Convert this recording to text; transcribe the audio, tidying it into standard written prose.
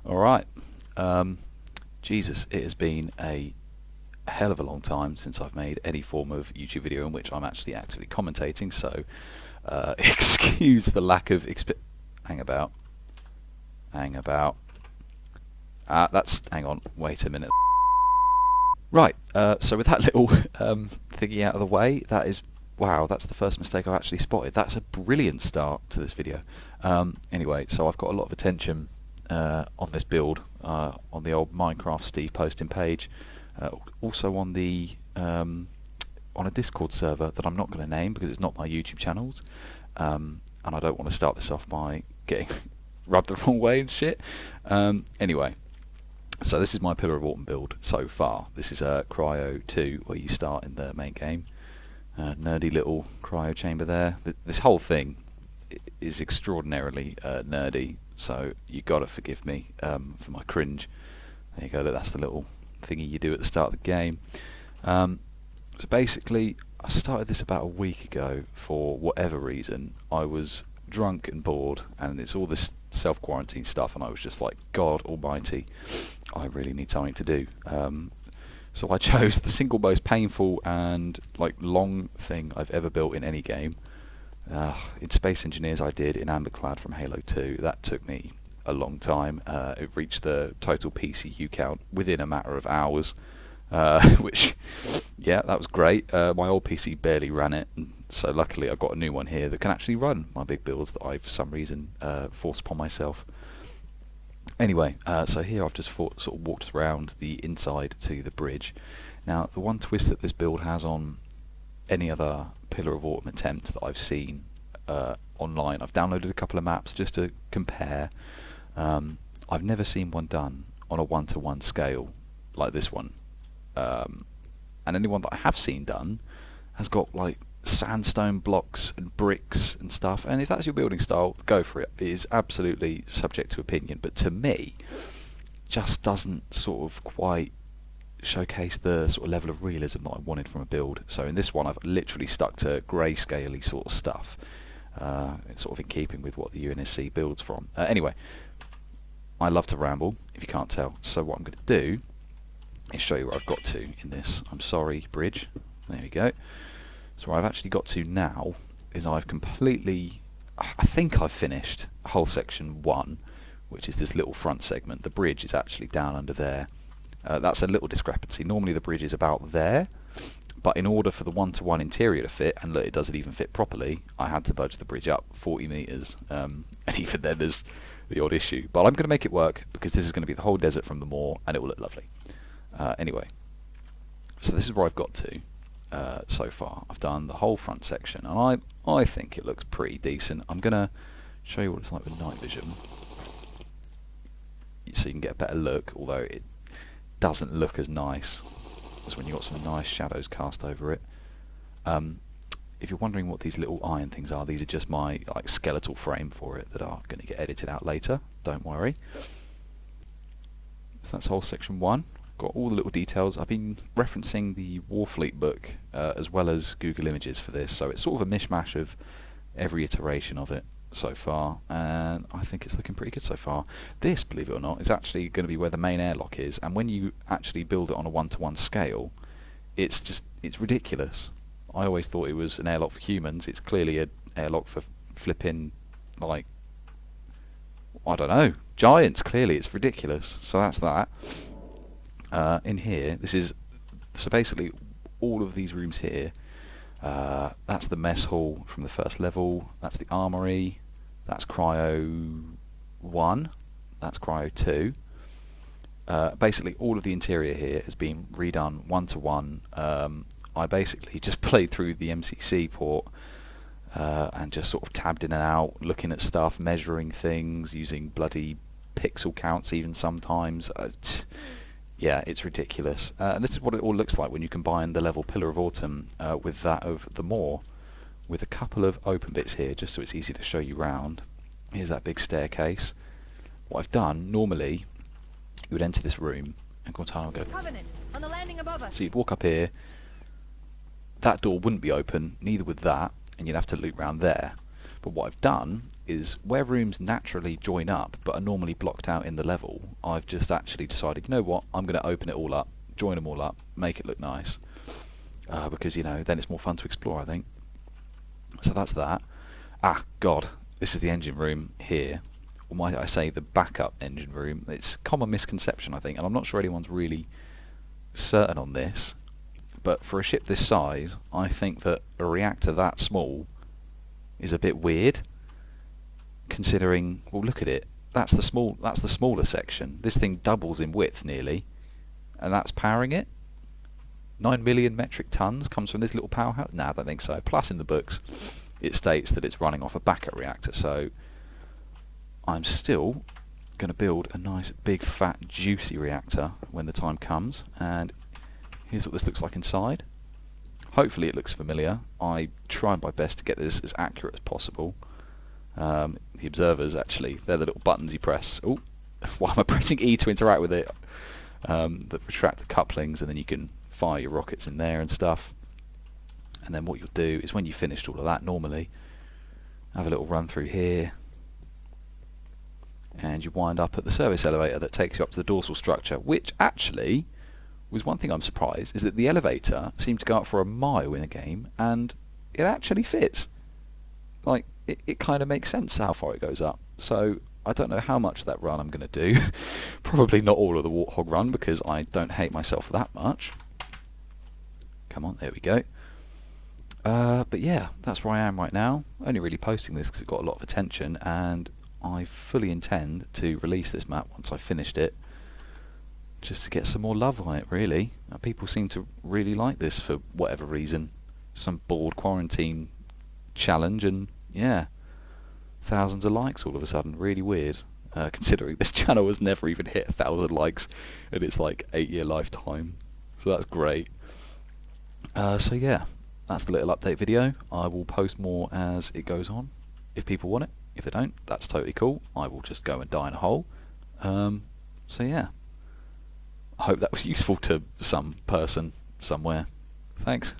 Alright, Jesus, it has been a hell of a long time since I've made any form of YouTube video in which I'm actually actively commentating, so excuse the lack of hang about. Hang on, wait a minute. Right, so with that little thingy out of the way, wow, that's the first mistake I've actually spotted. That's a brilliant start to this video. Anyway, so I've got a lot of attention on this build, on the old Minecraft Steve posting page, also on the on a Discord server that I'm not going to name because it's not my YouTube channels, and I don't want to start this off by getting rubbed the wrong way and shit. Anyway, so this is my Pillar of Autumn build so far. This is Cryo 2, where you start in the main game. Nerdy little cryo chamber there. This whole thing is extraordinarily nerdy, so you gotta forgive me for my cringe. There you go, that's the little thingy you do at the start of the game. So basically, I started this about a week ago for whatever reason. I was drunk and bored, and it's all this self-quarantine stuff, and I was just like, God almighty, I really need something to do. So I chose the single most painful and long thing I've ever built in any game. In Space Engineers I did in Amberclad from Halo 2. That took me a long time. It reached the total PCU count within a matter of hours, which, yeah, that was great. My old PC barely ran it, and so luckily I've got a new one here that can actually run my big builds that I've for some reason forced upon myself. Anyway, so here I've just sort of walked around the inside to the bridge. Now, the one twist that this build has on any other Pillar of Autumn attempt that I've seen online, I've downloaded a couple of maps just to compare. I've never seen one done on a 1-to-1 scale like this one. And anyone that I have seen done has got sandstone blocks and bricks and stuff, and if that's your building style, go for it. It is absolutely subject to opinion, but to me just doesn't sort of quite showcase the sort of level of realism that I wanted from a build. So in this one I've literally stuck to grayscale-y sort of stuff. It's sort of in keeping with what the UNSC builds from. Anyway, I love to ramble, if you can't tell, so what I'm going to do is show you where I've got to in this. I'm sorry, bridge. There we go. So where I've actually got to now is I think I've finished whole section 1, which is this little front segment. The bridge is actually down under there. That's a little discrepancy. Normally the bridge is about there, but in order for the 1-to-1 interior to fit, and look, it doesn't even fit properly, I had to budge the bridge up 40 metres, and even then there's the odd issue. But I'm going to make it work, because this is going to be the whole desert from the moor, and it will look lovely. Anyway, so this is where I've got to. So far I've done the whole front section, and I think it looks pretty decent. I'm gonna show you what it's like with night vision so you can get a better look, although it doesn't look as nice as when you've got some nice shadows cast over it. If you're wondering what these little iron things are, these are just my skeletal frame for it that are going to get edited out later, don't worry. So that's whole section 1. Got all the little details. I've been referencing the Warfleet book as well as Google Images for this, so it's sort of a mishmash of every iteration of it so far, and I think it's looking pretty good so far. This, believe it or not, is actually going to be where the main airlock is, and when you actually build it on a 1-to-1 scale, it's ridiculous. I always thought it was an airlock for humans. It's clearly an airlock for flipping, I don't know, giants. Clearly, it's ridiculous. So that's that. In here, so basically all of these rooms here, that's the mess hall from the first level, that's the armory, that's Cryo 1, that's Cryo 2. Basically all of the interior here has been redone 1-to-1. I basically just played through the MCC port and just sort of tabbed in and out, looking at stuff, measuring things, using bloody pixel counts even sometimes. Yeah, it's ridiculous. And this is what it all looks like when you combine the level Pillar of Autumn with that of the moor, with a couple of open bits here, just so it's easy to show you round. Here's that big staircase. What I've done, normally, you would enter this room, and Cortana would go, Covenant, on the landing above us. So you'd walk up here, that door wouldn't be open, neither would that, and you'd have to loop round there. But what I've done is where rooms naturally join up but are normally blocked out in the level, I've just actually decided, you know what, I'm going to open it all up, join them all up, make it look nice, because, you know, then it's more fun to explore, I think. So that's that. Ah, God, this is the engine room here. Or might I say the backup engine room. It's a common misconception, I think, and I'm not sure anyone's really certain on this, but for a ship this size, I think that a reactor that small is a bit weird, considering, well, look at it. That's the smaller section. This thing doubles in width nearly, and that's powering it. 9 million metric tons comes from this little powerhouse. Nah, I don't think so. Plus, in the books, it states that it's running off a backup reactor, so I'm still going to build a nice, big, fat, juicy reactor when the time comes, and here's what this looks like inside. Hopefully it looks familiar. I tried my best to get this as accurate as possible. The observers, actually, they're the little buttons you press. Oh, why am I pressing E to interact with it? That retract the couplings, and then you can fire your rockets in there and stuff. And then what you'll do is, when you've finished all of that, normally have a little run through here, and you wind up at the service elevator that takes you up to the dorsal structure, which actually was one thing I'm surprised, is that the elevator seemed to go up for a mile in a game, and it actually fits. Like, it kind of makes sense how far it goes up. So I don't know how much of that run I'm going to do. Probably not all of the Warthog run, because I don't hate myself that much. Come on, there we go. But yeah, that's where I am right now. Only really posting this because it got a lot of attention, and I fully intend to release this map once I've finished it, just to get some more love on it, really. People seem to really like this for whatever reason. Some bored quarantine challenge, and yeah, thousands of likes all of a sudden. Really weird, considering this channel has never even hit 1,000 likes in its like 8-year lifetime. So that's great. So yeah, that's the little update video. I will post more as it goes on, if people want it. If they don't, that's totally cool. I will just go and die in a hole. So yeah, I hope that was useful to some person somewhere. Thanks.